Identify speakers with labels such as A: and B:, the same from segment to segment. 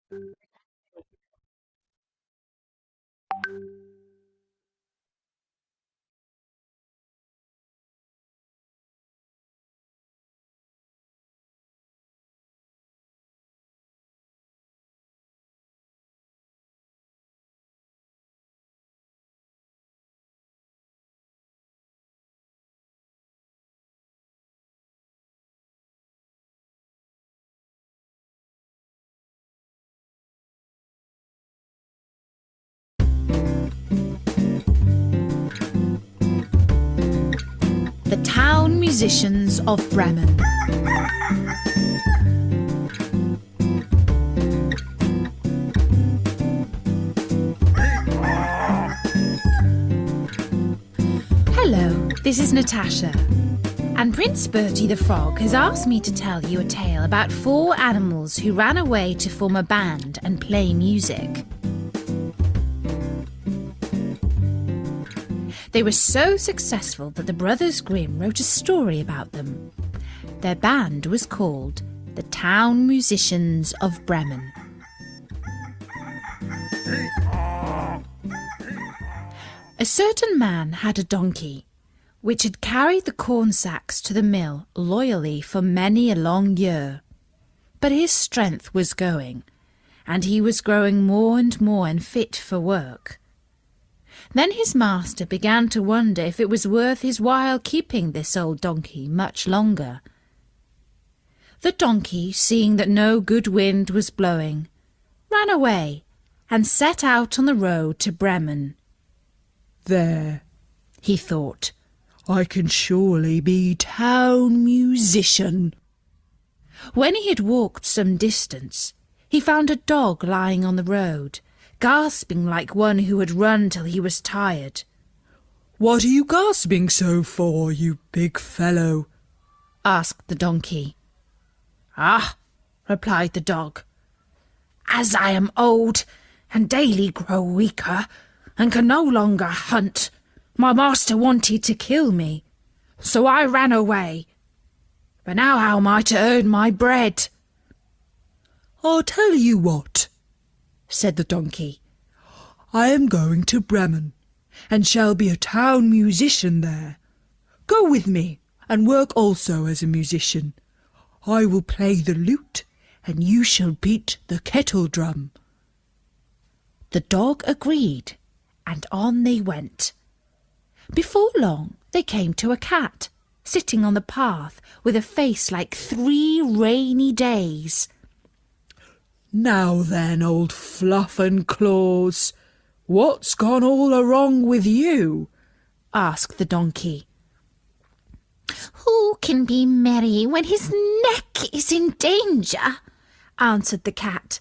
A: The Town Musicians of Bremen. Hello, this is Natasha, and Prince Bertie the Frog has asked me to tell you a tale about 4 animals who ran away to form a band and play music. They were so successful that the Brothers Grimm wrote a story about them. Their band was called the Town Musicians of Bremen. A certain man had a donkey, which had carried the corn sacks to the mill loyally for many a long year. But his strength was going, and he was growing more and more unfit for work. Then his master began to wonder if it was worth his while keeping this old donkey much longer. The donkey, seeing that no good wind was blowing, ran away and set out on the road to Bremen.
B: There,
A: he thought,
B: I can surely be town musician.
A: When he had walked some distance, he found a dog lying on the road, gasping like one who had run till he was tired.
B: What are you gasping so for, you big fellow?
A: Asked the donkey. Ah, replied the dog, as I am old and daily grow weaker and can no longer hunt, my master wanted to kill me, so I ran away. But now how am I to earn my bread?
B: I'll tell you what, said the donkey. I am going to Bremen, and shall be a town musician there. Go with me, and work also as a musician. I will play the lute, and you shall beat the kettle drum.
A: The dog agreed, and on they went. Before long they came to a cat, sitting on the path with a face like 3 rainy days.
B: Now then, old Fluff and Claws, what's gone all wrong with you?
A: Asked the donkey.
C: Who can be merry when his neck is in danger? Answered the cat.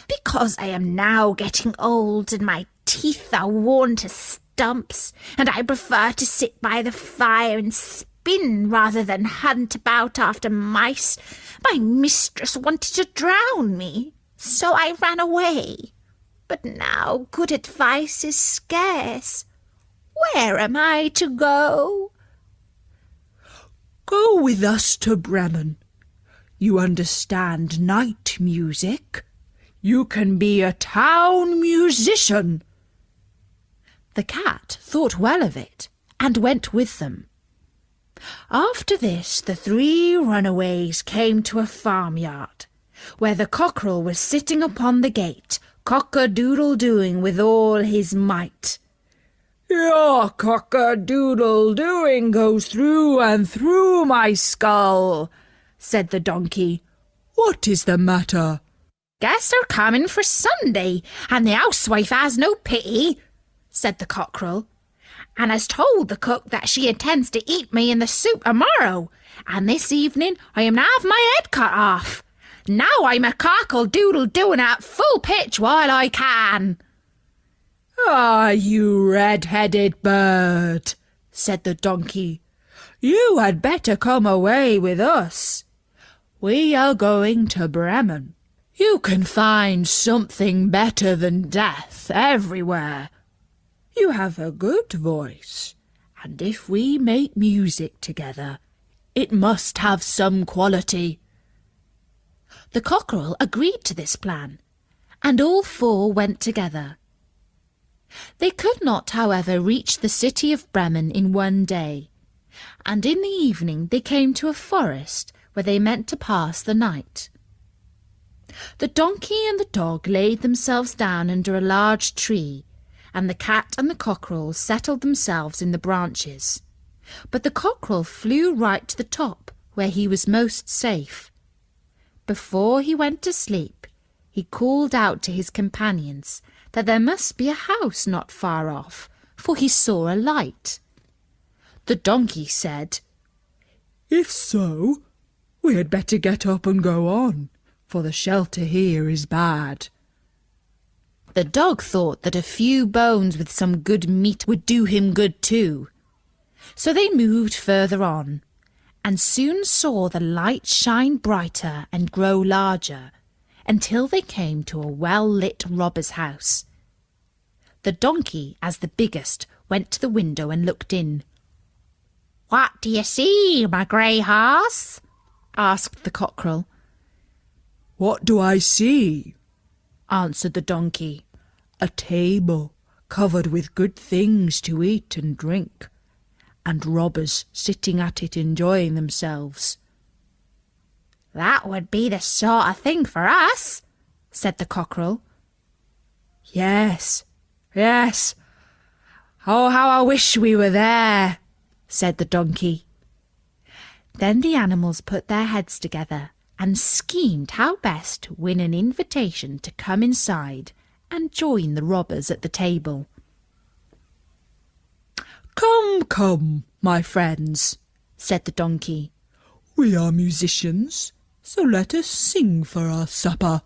C: Because I am now getting old and my teeth are worn to stumps, and I prefer to sit by the fire and spin rather than hunt about after mice. My mistress wanted to drown me, so I ran away. But now good advice is scarce. Where am I to go?
B: Go with us to Bremen. You understand night music. You can be a town musician.
A: The cat thought well of it and went with them. After this, the 3 runaways came to a farmyard, where the cockerel was sitting upon the gate, cock-a-doodle-doing with all his might.
B: Your cock-a-doodle-doing goes through and through my skull, said the donkey. What is the matter?
C: Guess they're coming for Sunday, and the housewife has no pity, said the cockerel, and has told the cook that she intends to eat me in the soup tomorrow, and this evening I am to have my head cut off. Now I'm a cockle-doodle-doing at full pitch while I can.
B: Ah, you red-headed bird, said the donkey. You had better come away with us. We are going to Bremen. You can find something better than death everywhere. You have a good voice, and if we make music together, it must have some quality.
A: The cockerel agreed to this plan, and all four went together. They could not, however, reach the city of Bremen in one day, and in the evening they came to a forest where they meant to pass the night. The donkey and the dog laid themselves down under a large tree, and the cat and the cockerel settled themselves in the branches. But the cockerel flew right to the top, where he was most safe. Before he went to sleep, he called out to his companions that there must be a house not far off, for he saw a light. The donkey said,
B: "If so, we had better get up and go on, for the shelter here is bad."
A: The dog thought that a few bones with some good meat would do him good too. So they moved further on, and soon saw the light shine brighter and grow larger, until they came to a well-lit robber's house. The donkey, as the biggest, went to the window and looked in.
C: "What do you see, my grey horse?"
A: asked the cockerel.
B: "What do I see?"
A: answered the donkey.
B: "A table covered with good things to eat and drink, and robbers sitting at it enjoying themselves."
C: "That would be the sort of thing for us,"
A: said the cockerel.
B: Yes, yes. Oh, how I wish we were there,"
A: said the donkey. Then the animals put their heads together and schemed how best to win an invitation to come inside and join the robbers at the table.
B: "Come, come, my friends,"
A: said the donkey.
B: "We are musicians, so let us sing for our supper."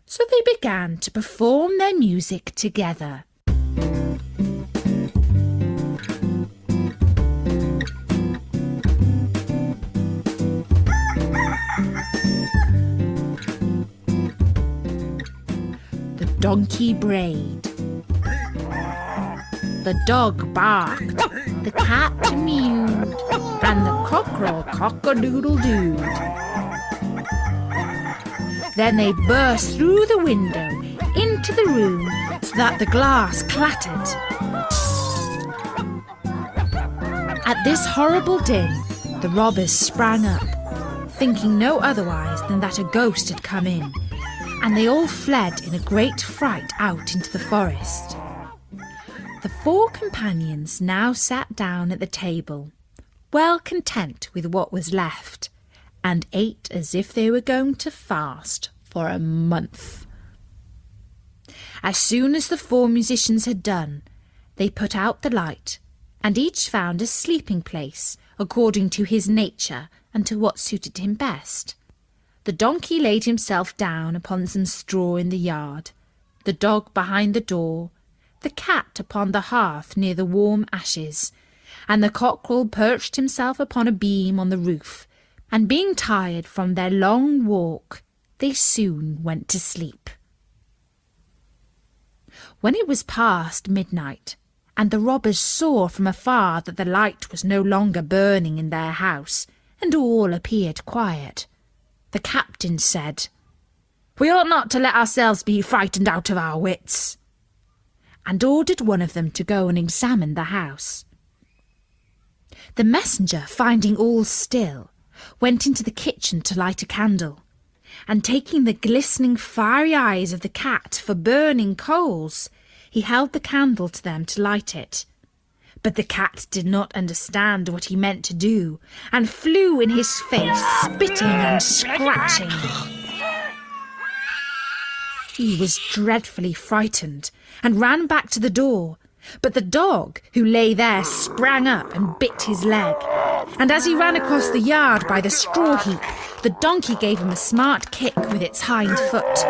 A: So they began to perform their music together. The donkey brayed. The dog barked. The cat mewed. And the cockerel cock-a-doodle-dooed. Then they burst through the window into the room so that the glass clattered. At this horrible din, the robbers sprang up, thinking no otherwise than that a ghost had come in, and they all fled in a great fright out into the forest. The four companions now sat down at the table, well content with what was left, and ate as if they were going to fast for a month. As soon as the four musicians had done, they put out the light, and each found a sleeping place according to his nature and to what suited him best. The donkey laid himself down upon some straw in the yard, the dog behind the door, the cat upon the hearth near the warm ashes, and the cockerel perched himself upon a beam on the roof, and being tired from their long walk, they soon went to sleep. When it was past midnight, and the robbers saw from afar that the light was no longer burning in their house, and all appeared quiet, the captain said, "We ought not to let ourselves be frightened out of our wits," and ordered one of them to go and examine the house. The messenger, finding all still, went into the kitchen to light a candle, and taking the glistening fiery eyes of the cat for burning coals, he held the candle to them to light it. But the cat did not understand what he meant to do, and flew in his face, spitting and scratching. He was dreadfully frightened, and ran back to the door, but the dog, who lay there, sprang up and bit his leg, and as he ran across the yard by the straw heap, the donkey gave him a smart kick with its hind foot.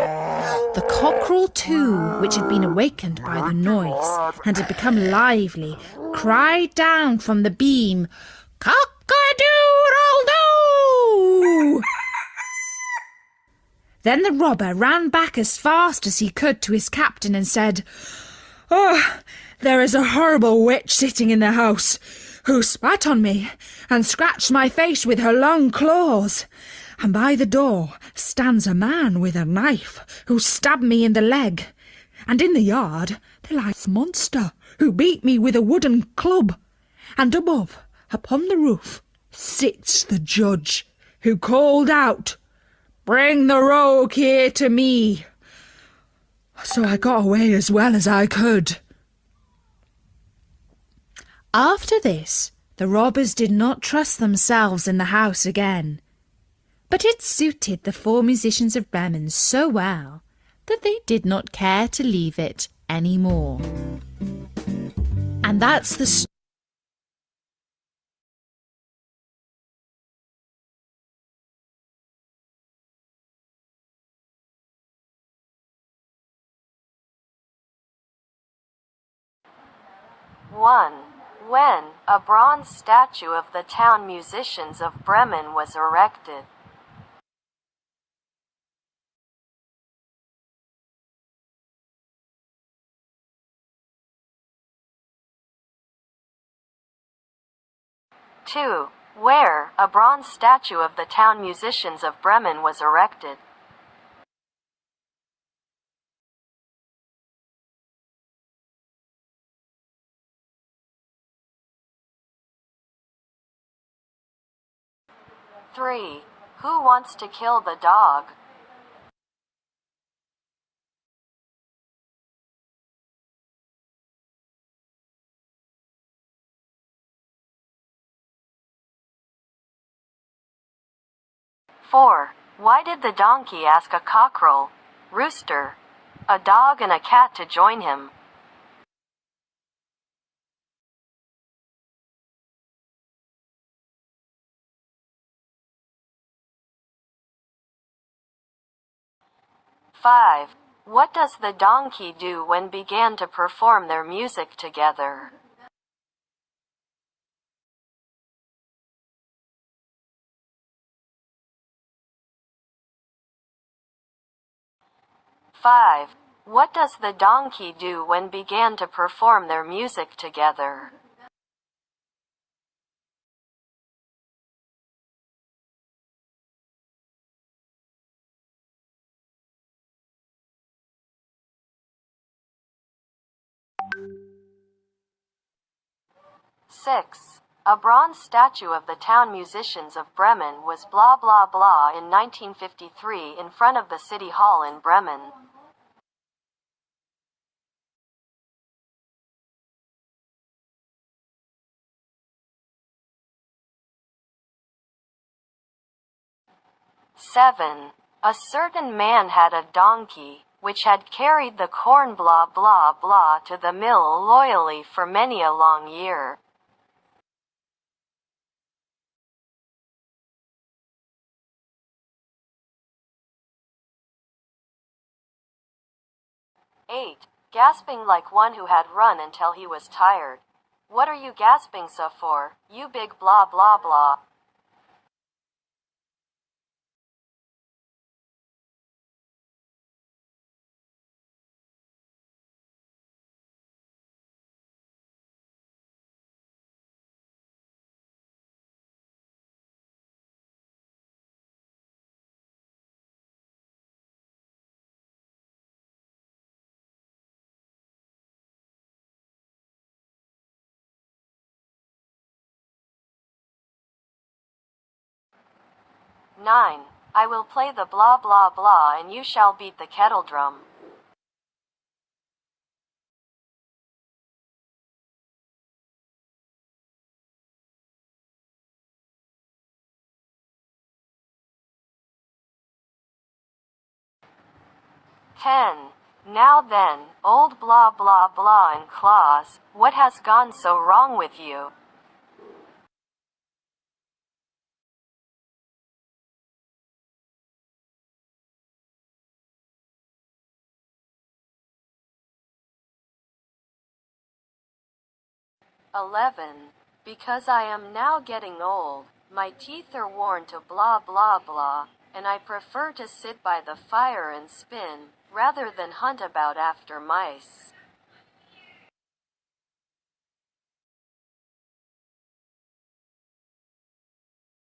A: The cockerel, too, which had been awakened by the noise, and had become lively, cried down from the beam, "Cock-a-doodle-doo!" Then the robber ran back as fast as he could to his captain and said, "Oh, there is a horrible witch sitting in the house, who spat on me and scratched my face with her long claws,
B: and by the door stands a man with a knife who stabbed me in the leg, and in the yard there lies a monster who beat me with a wooden club, and above, upon the roof, sits the judge, who called out, 'Bring the rogue here to me.' So I got away as well as I could."
A: After this, the robbers did not trust themselves in the house again. But it suited the 4 musicians of Bremen so well that they did not care to leave it any more. And that's the story.
D: 1. When a bronze statue of the town musicians of Bremen was erected. 2. Where a bronze statue of the town musicians of Bremen was erected. 3. Who wants to kill the dog? 4. Why did the donkey ask a cockerel, rooster, a dog and a cat to join him? 5. What does the donkey do when began to perform their music together? 5. What does the donkey do when began to perform their music together? 6. A bronze statue of the town musicians of Bremen was blah blah blah in 1953 in front of the City Hall in Bremen. 7. A certain man had a donkey, which had carried the corn blah blah blah to the mill loyally for many a long year. 8. Gasping like one who had run until he was tired. What are you gasping so for, you big blah blah blah? 9. I will play the blah blah blah and you shall beat the kettle drum. 10. Now then, old blah blah blah and claws, what has gone so wrong with you? 11. Because I am now getting old, my teeth are worn to blah blah blah, and I prefer to sit by the fire and spin, rather than hunt about after mice.